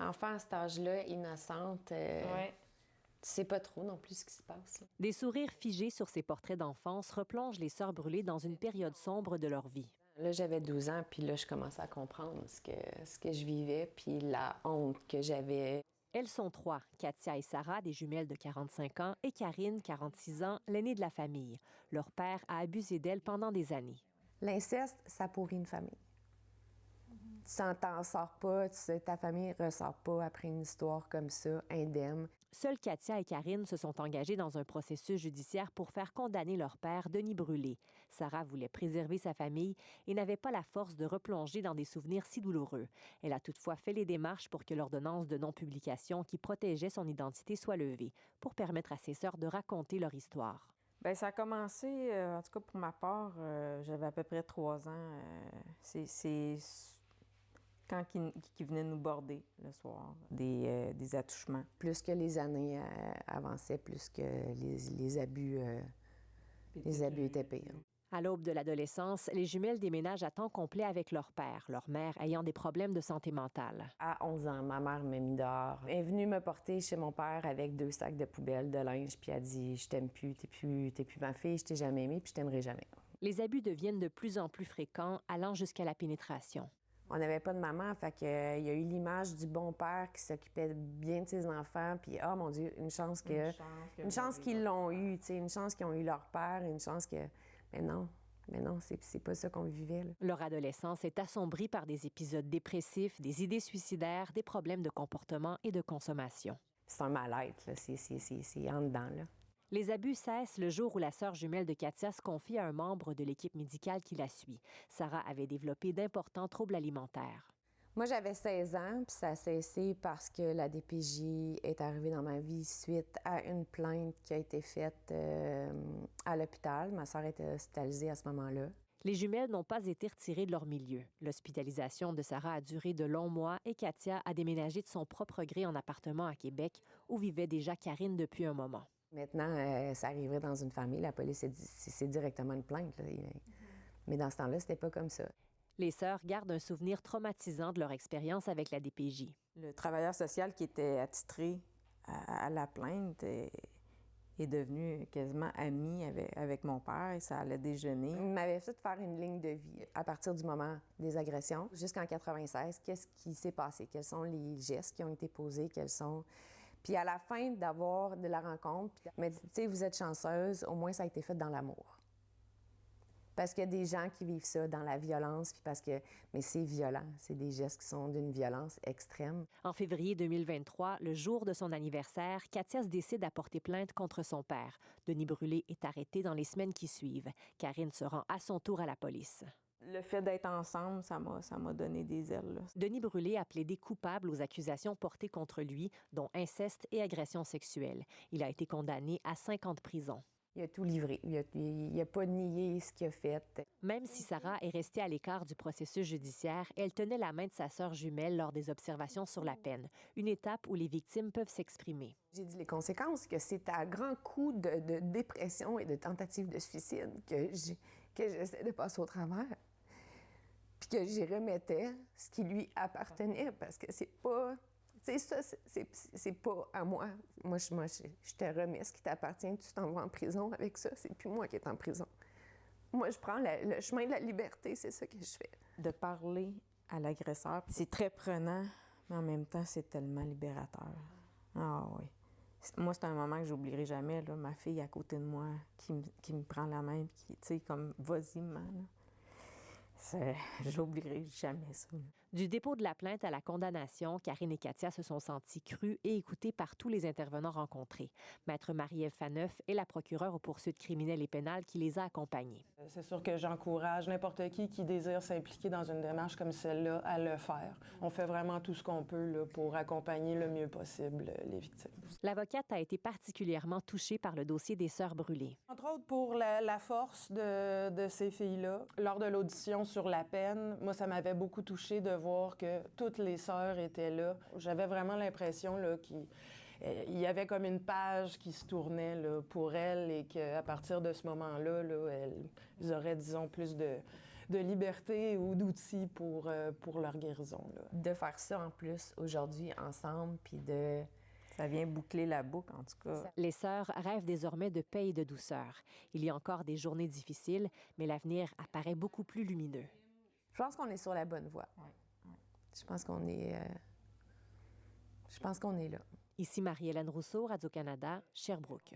Enfant à cet âge-là, innocente, Ouais. tu sais pas trop non plus ce qui se passe. Là. Des sourires figés sur ces portraits d'enfance replongent les sœurs Brûlé dans une période sombre de leur vie. Là, j'avais 12 ans, puis là, je commençais à comprendre ce que je vivais, puis la honte que j'avais. Elles sont trois, Katia et Sarah, des jumelles de 45 ans, et Karine, 46 ans, l'aînée de la famille. Leur père a abusé d'elle pendant des années. L'inceste, ça pourrit une famille. Tu t'en sors pas, ta famille ne ressort pas après une histoire comme ça, indemne. Seules Katia et Karine se sont engagées dans un processus judiciaire pour faire condamner leur père, Denis Brûlé. Sarah voulait préserver sa famille et n'avait pas la force de replonger dans des souvenirs si douloureux. Elle a toutefois fait les démarches pour que l'ordonnance de non-publication qui protégeait son identité soit levée, pour permettre à ses sœurs de raconter leur histoire. Bien, ça a commencé, en tout cas pour ma part, j'avais à peu près 3 ans. C'est quand ils venaient nous border le soir, des attouchements. Plus que les années avançaient, plus que les abus étaient pires. À l'aube de l'adolescence, les jumelles déménagent à temps complet avec leur père, leur mère ayant des problèmes de santé mentale. À 11 ans, ma mère m'a mis dehors. Elle est venue me porter chez mon père avec 2 sacs de poubelle, de linge, puis elle a dit « Je t'aime plus, t'es plus ma fille, je t'ai jamais aimée, puis je t'aimerai jamais. » Les abus deviennent de plus en plus fréquents, allant jusqu'à la pénétration. On n'avait pas de maman, fait qu'il y a eu l'image du bon père qui s'occupait bien de ses enfants, puis oh mon Dieu, une chance qu'ils l'ont eu, tu sais, une chance qu'ils ont eu leur père, une chance que... Mais non, c'est pas ça qu'on vivait. Là. Leur adolescence est assombrie par des épisodes dépressifs, des idées suicidaires, des problèmes de comportement et de consommation. C'est un mal-être, là, c'est en dedans, là. Les abus cessent le jour où la sœur jumelle de Katia se confie à un membre de l'équipe médicale qui la suit. Sarah avait développé d'importants troubles alimentaires. Moi, j'avais 16 ans, puis ça a cessé parce que la DPJ est arrivée dans ma vie suite à une plainte qui a été faite à l'hôpital. Ma sœur était hospitalisée à ce moment-là. Les jumelles n'ont pas été retirées de leur milieu. L'hospitalisation de Sarah a duré de longs mois et Katia a déménagé de son propre gré en appartement à Québec, où vivait déjà Karine depuis un moment. Maintenant, ça arriverait dans une famille, la police, c'est directement une plainte. Là. Mais dans ce temps-là, c'était pas comme ça. Les sœurs gardent un souvenir traumatisant de leur expérience avec la DPJ. Le travailleur social qui était attitré à la plainte est devenu quasiment ami avec mon père et ça allait déjeuner. Il m'avait fait faire une ligne de vie à partir du moment des agressions jusqu'en 96. Qu'est-ce qui s'est passé? Quels sont les gestes qui ont été posés? Quels sont... Puis à la fin de la rencontre, il m'a dit, tu sais, vous êtes chanceuse, au moins ça a été fait dans l'amour. Parce qu'il y a des gens qui vivent ça dans la violence, puis mais c'est violent, c'est des gestes qui sont d'une violence extrême. En février 2023, le jour de son anniversaire, Katia se décide à porter plainte contre son père. Denis Brûlé est arrêté dans les semaines qui suivent. Karine se rend à son tour à la police. Le fait d'être ensemble, ça m'a donné des ailes. Là. Denis Brûlé a plaidé coupable aux accusations portées contre lui, dont inceste et agression sexuelle. Il a été condamné à 5 ans de prison. Il a tout livré. Il n'a pas nié ce qu'il a fait. Même si Sarah est restée à l'écart du processus judiciaire, elle tenait la main de sa sœur jumelle lors des observations sur la peine, une étape où les victimes peuvent s'exprimer. J'ai dit les conséquences, que c'est à grand coup de dépression et de tentative de suicide que j'essaie de passer au travers. Puis que j'y remettais ce qui lui appartenait, parce que c'est pas... Tu sais, ça, c'est pas à moi. Moi, je te remets ce qui t'appartient, tu t'en vas en prison avec ça, c'est plus moi qui est en prison. Moi, je prends le chemin de la liberté, c'est ça que je fais. De parler à l'agresseur, c'est très prenant, mais en même temps, c'est tellement libérateur. Ah oui. Moi, c'est un moment que j'oublierai jamais, là, ma fille à côté de moi qui me prend la main, puis qui, tu sais, comme, vas-y, man. J'oublierai jamais ça. Du dépôt de la plainte à la condamnation, Karine et Katia se sont senties crues et écoutées par tous les intervenants rencontrés. Maître Marie-Ève Faneuf est la procureure aux poursuites criminelles et pénales qui les a accompagnés. C'est sûr que j'encourage n'importe qui désire s'impliquer dans une démarche comme celle-là à le faire. On fait vraiment tout ce qu'on peut là, pour accompagner le mieux possible les victimes. L'avocate a été particulièrement touchée par le dossier des sœurs Brûlé. Entre autres pour la force de ces filles-là. Lors de l'audition sur la peine, moi, ça m'avait beaucoup touchée de voir que toutes les sœurs étaient là. J'avais vraiment l'impression là, qu'il y avait comme une page qui se tournait là, pour elles et qu'à partir de ce moment-là, là, elles auraient, disons, plus de de liberté ou d'outils pour leur guérison, là. De faire ça en plus aujourd'hui ensemble, puis de... Ça vient boucler la boucle, en tout cas. Les sœurs rêvent désormais de paix et de douceur. Il y a encore des journées difficiles, mais l'avenir apparaît beaucoup plus lumineux. Je pense qu'on est sur la bonne voie. Je pense qu'on est... Je pense qu'on est là. Ici Marie-Hélène Rousseau, Radio-Canada, Sherbrooke.